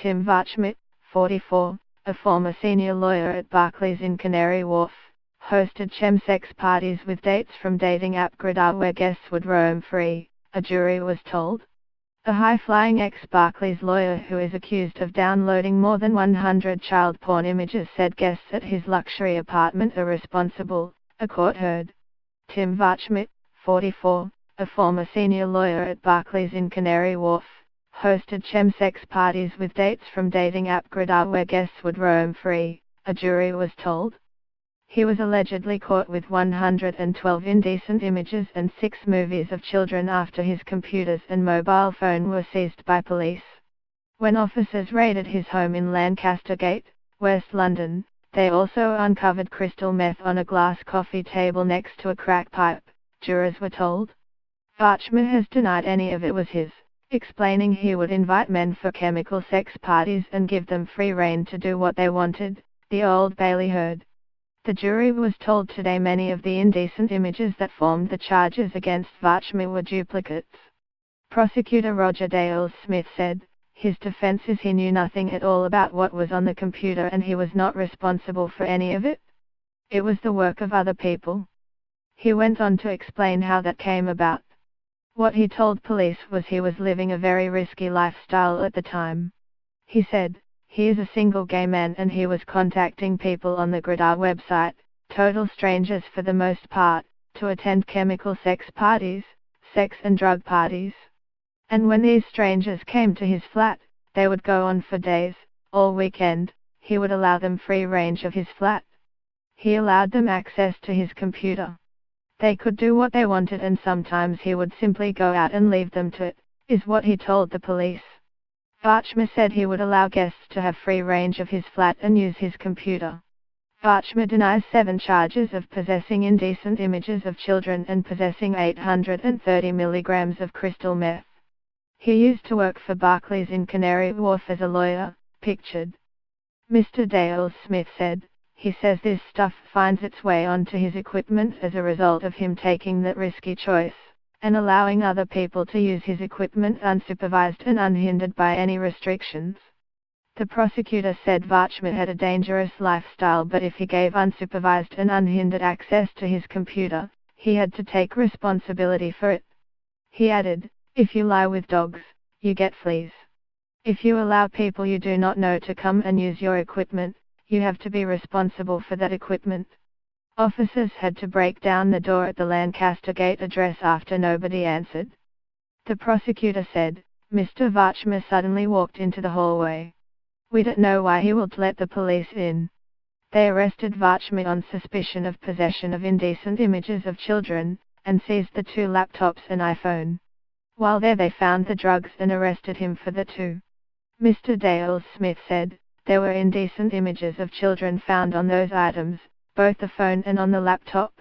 Tim Varchmit, 44, a former senior lawyer at Barclays in Canary Wharf, hosted chemsex parties with dates from dating app Grindr where guests would roam free, a jury was told. A high-flying ex-Barclays lawyer who is accused of downloading more than 100 child porn images said guests at his luxury apartment are responsible, a court heard. Tim Varchmit, 44, a former senior lawyer at Barclays in Canary Wharf, hosted chemsex parties with dates from dating app Grindr where guests would roam free, a jury was told. He was allegedly caught with 112 indecent images and 6 movies of children after his computers and mobile phone were seized by police. When officers raided his home in Lancaster Gate, West London, they also uncovered crystal meth on a glass coffee table next to a crack pipe, jurors were told. Varchmit has denied any of it was his, explaining he would invite men for chemical sex parties and give them free rein to do what they wanted, the Old Bailey heard. The jury was told today many of the indecent images that formed the charges against Varchmit were duplicates. Prosecutor Roger Dales Smith said, his defense is he knew nothing at all about what was on the computer and he was not responsible for any of it. It was the work of other people. He went on to explain how that came about. What he told police was he was living a very risky lifestyle at the time. He said, he is a single gay man and he was contacting people on the Grindr website, total strangers for the most part, to attend chemical sex parties, sex and drug parties. And when these strangers came to his flat, they would go on for days, all weekend, he would allow them free range of his flat. He allowed them access to his computer. They could do what they wanted and sometimes he would simply go out and leave them to it, is what he told the police. Varchmit said he would allow guests to have free range of his flat and use his computer. Varchmit denies 7 charges of possessing indecent images of children and possessing 830 milligrams of crystal meth. He used to work for Barclays in Canary Wharf as a lawyer, pictured. Mr. Dale Smith said, he says this stuff finds its way onto his equipment as a result of him taking that risky choice, and allowing other people to use his equipment unsupervised and unhindered by any restrictions. The prosecutor said Varchmit had a dangerous lifestyle, but if he gave unsupervised and unhindered access to his computer, he had to take responsibility for it. He added, if you lie with dogs, you get fleas. If you allow people you do not know to come and use your equipment, you have to be responsible for that equipment. Officers had to break down the door at the Lancaster Gate address after nobody answered. The prosecutor said, Mr. Varchmit suddenly walked into the hallway. We don't know why he would let the police in. They arrested Varchmit on suspicion of possession of indecent images of children, and seized the 2 laptops and iPhone. While there they found the drugs and arrested him for the 2. Mr. Dale Smith said, there were indecent images of children found on those items, both the phone and on the laptop,